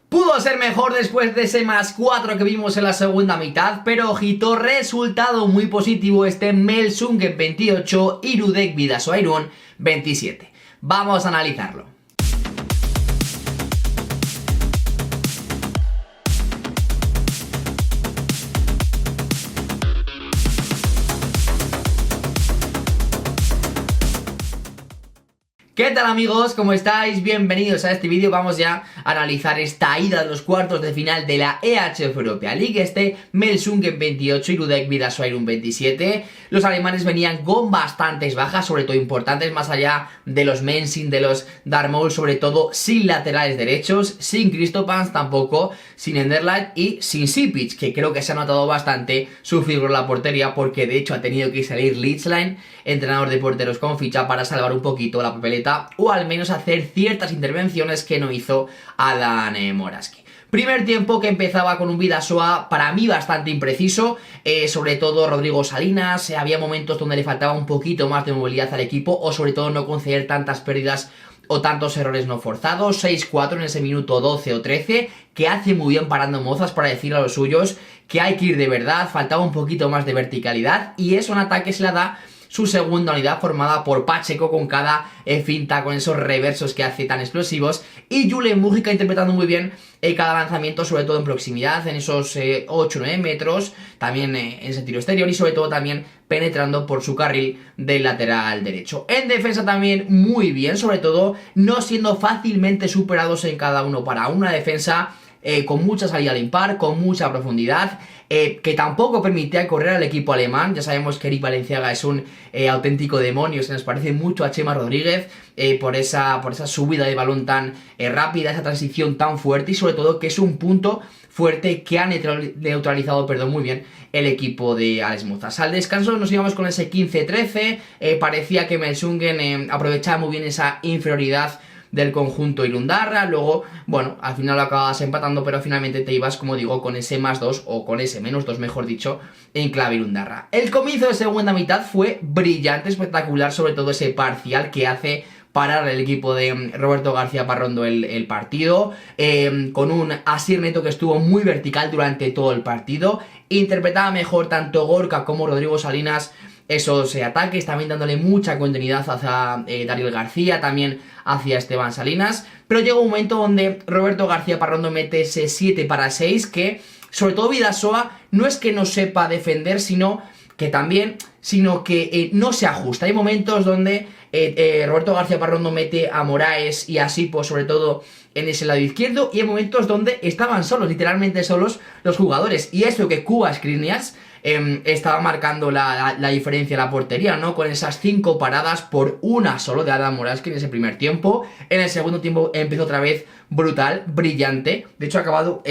Pudo ser mejor después de ese +4 que vimos en la segunda mitad, pero ojito, resultado muy positivo este Melsungen 28 y Rudek Bidasoa-Irún 27. Vamos a analizarlo. ¿Qué tal amigos? ¿Cómo estáis? Bienvenidos a este vídeo. Vamos ya a analizar esta ida de los cuartos de final de la EHF Europa League. Este Melsungen 28 y Rudek Bidasoa-Irún 27. Los alemanes venían con bastantes bajas, sobre todo importantes, más allá de los Mensing, de los Darmol, sobre todo sin laterales derechos, sin Kristopans tampoco, sin Enderlecht y sin Sipic, que creo que se ha notado bastante su figura en la portería, porque de hecho ha tenido que salir Litzlein, entrenador de porteros con ficha, para salvar un poquito la papeleta o al menos hacer ciertas intervenciones que no hizo Adam Moravski. Primer tiempo que empezaba con un Bidasoa para mí bastante impreciso, sobre todo Rodrigo Salinas, había momentos donde le faltaba un poquito más de movilidad al equipo o sobre todo no conceder tantas pérdidas o tantos errores no forzados. 6-4 en ese minuto 12 o 13, que hace muy bien parando Mozas para decir a los suyos que hay que ir de verdad, faltaba un poquito más de verticalidad y eso en ataque se la da su segunda unidad formada por Pacheco con cada finta, con esos reversos que hace tan explosivos, y Julen Mujica interpretando muy bien cada lanzamiento, sobre todo en proximidad, en esos 8-9 metros, también en ese tiro exterior y sobre todo también penetrando por su carril del lateral derecho. En defensa también muy bien, sobre todo no siendo fácilmente superados en cada uno para una defensa con mucha salida al impar, con mucha profundidad, que tampoco permitía correr al equipo alemán. Ya sabemos que Eric Valenciaga es un auténtico demonio, se nos parece mucho a Chema Rodríguez por esa subida de balón tan rápida, esa transición tan fuerte y sobre todo que es un punto fuerte que ha neutralizado muy bien el equipo de Alex Mozas. Al descanso nos íbamos con ese 15-13, parecía que Melsungen aprovechaba muy bien esa inferioridad del conjunto Irundarra. Luego, bueno, al final lo acababas empatando, pero finalmente te ibas, como digo, con ese +2 o con ese -2, mejor dicho, en clave Irundarra. El comienzo de segunda mitad fue brillante, espectacular, sobre todo ese parcial que hace parar el equipo de Roberto García Parrondo el partido, con un Asier Neto que estuvo muy vertical durante todo el partido, interpretaba mejor tanto Gorka como Rodrigo Salinas esos ataques, también dándole mucha continuidad hacia Dariel García, también hacia Esteban Salinas, pero llega un momento donde Roberto García Parrondo mete ese 7-6, que sobre todo Bidasoa no es que no sepa defender, sino que no se ajusta. Hay momentos donde Roberto García Parrondo mete a Moraes y a Sipo, sobre todo en ese lado izquierdo, y hay momentos donde estaban solos, literalmente solos, los jugadores, y eso que Kuba Skriniar estaba marcando la diferencia en la portería, ¿no? Con esas 5 paradas por una solo de Adam Moravski en ese primer tiempo. En el segundo tiempo empezó otra vez brutal, brillante. De hecho ha acabado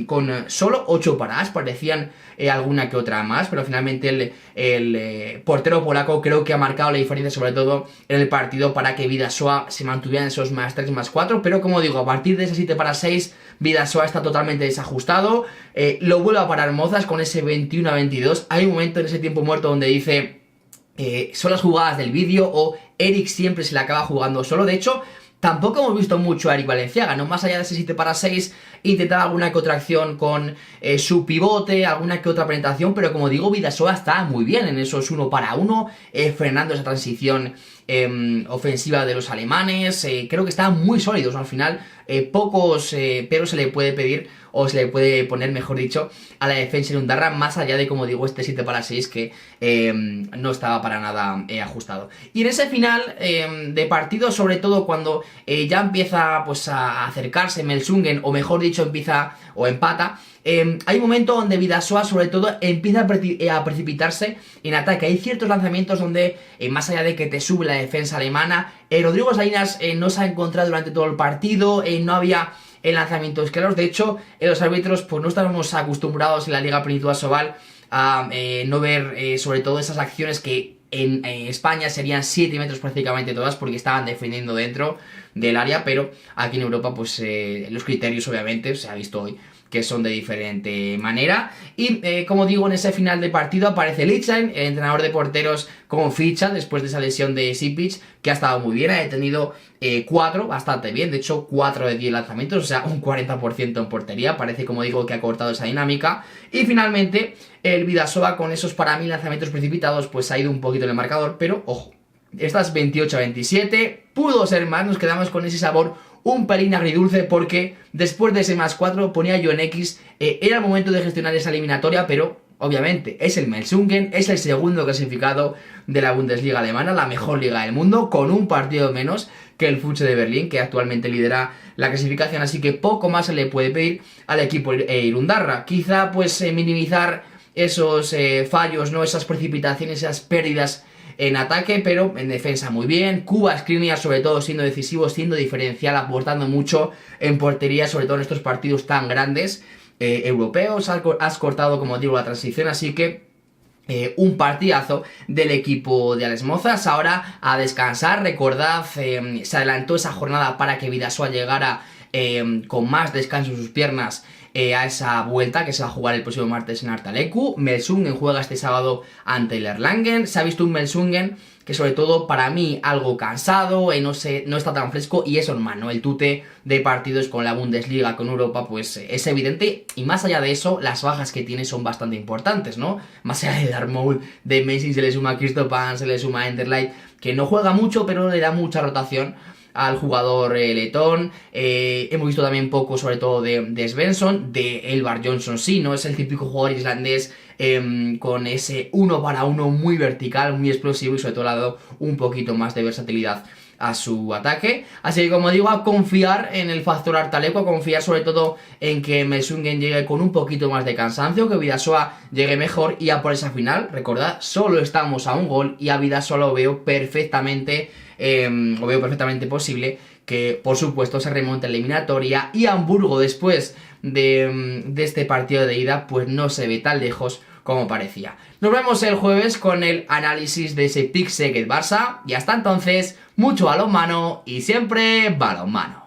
con solo 8 paradas, parecían alguna que otra más, pero finalmente el portero polaco creo que ha marcado la diferencia, sobre todo en el partido, para que Bidasoa se mantuviera en esos +3, +4, pero como digo, a partir de ese 7-6, Bidasoa está totalmente desajustado, lo vuelve a parar Mozas con ese 21-22, hay un momento en ese tiempo muerto donde dice son las jugadas del vídeo o Eric siempre se la acaba jugando solo. De hecho, tampoco hemos visto mucho a Eric Valenciaga, ¿no? Más allá de ese 7-6, intentaba alguna que otra acción con su pivote, alguna que otra penetración, pero como digo, Bidasoa está muy bien en esos 1-1, frenando esa transición ofensiva de los alemanes. Creo que están muy sólidos, ¿no? Al final pocos pero se le puede pedir, o se le puede poner, mejor dicho, a la defensa de Irundarra, más allá de, como digo, este 7-6 que no estaba para nada ajustado. Y en ese final de partido, sobre todo cuando ya empieza pues a acercarse Melsungen, o mejor dicho, empieza o empata, hay un momento donde Bidasoa sobre todo empieza a precipitarse en ataque. Hay ciertos lanzamientos donde, más allá de que te sube la defensa alemana, Rodrigo Salinas no se ha encontrado durante todo el partido, no había lanzamientos claros. De hecho, los árbitros pues no estamos acostumbrados en la Liga Peninsular Sobal a no ver sobre todo esas acciones que en España serían 7 metros prácticamente todas, porque estaban defendiendo dentro. del área, pero aquí en Europa pues los criterios obviamente se ha visto hoy que son de diferente manera. Y como digo, en ese final de partido aparece Lichtstein, el entrenador de porteros, con ficha después de esa lesión de Sipic, que ha estado muy bien, ha tenido 4, bastante bien, de hecho 4 de 10 lanzamientos, o sea un 40% en portería, parece como digo que ha cortado esa dinámica. Y finalmente el Bidasoa con esos para mí lanzamientos precipitados pues ha ido un poquito en el marcador, pero ojo, estas 28-27, pudo ser más, nos quedamos con ese sabor un pelín agridulce porque después de ese +4 ponía yo en X, era el momento de gestionar esa eliminatoria, pero obviamente es el Melsungen, es el segundo clasificado de la Bundesliga alemana, la mejor liga del mundo, con un partido menos que el Futsal de Berlín, que actualmente lidera la clasificación, así que poco más se le puede pedir al equipo irundarra. Quizá pues minimizar esos fallos, no esas precipitaciones, esas pérdidas en ataque, pero en defensa muy bien. Kuba Skriniar sobre todo siendo decisivo, siendo diferencial, aportando mucho en portería, sobre todo en estos partidos tan grandes europeos. Has cortado, como digo, la transición, así que un partidazo del equipo de Alex Mozas. Ahora a descansar, recordad, se adelantó esa jornada para que Bidasoa llegara con más descanso en sus piernas a esa vuelta que se va a jugar el próximo martes en Artalecu. Melsungen juega este sábado ante el Erlangen. Se ha visto un Melsungen que sobre todo para mí algo cansado, no está tan fresco, y eso, hermano, el tute de partidos con la Bundesliga, con Europa, pues es evidente. Y más allá de eso, las bajas que tiene son bastante importantes, ¿no? Más allá de Darmouth, de Messi, se le suma Christopan, se le suma Enterlight, que no juega mucho pero le da mucha rotación al jugador letón. Hemos visto también poco sobre todo de Svensson, de Elvar Johnson, sí, no es el típico jugador islandés con ese 1 para 1 muy vertical, muy explosivo, y sobre todo le ha dado un poquito más de versatilidad a su ataque. Así que, como digo, a confiar en el factor Artalecu, a confiar sobre todo en que Melsungen llegue con un poquito más de cansancio, que Bidasoa llegue mejor, y a por esa final, recordad, solo estamos a un gol, y a Bidasoa lo veo perfectamente posible que, por supuesto, se remonte a la eliminatoria, y Hamburgo, después de este partido de ida, pues no se ve tan lejos como parecía. Nos vemos el jueves con el análisis de ese Pick Szeged Barça, y hasta entonces, mucho balonmano y siempre balonmano.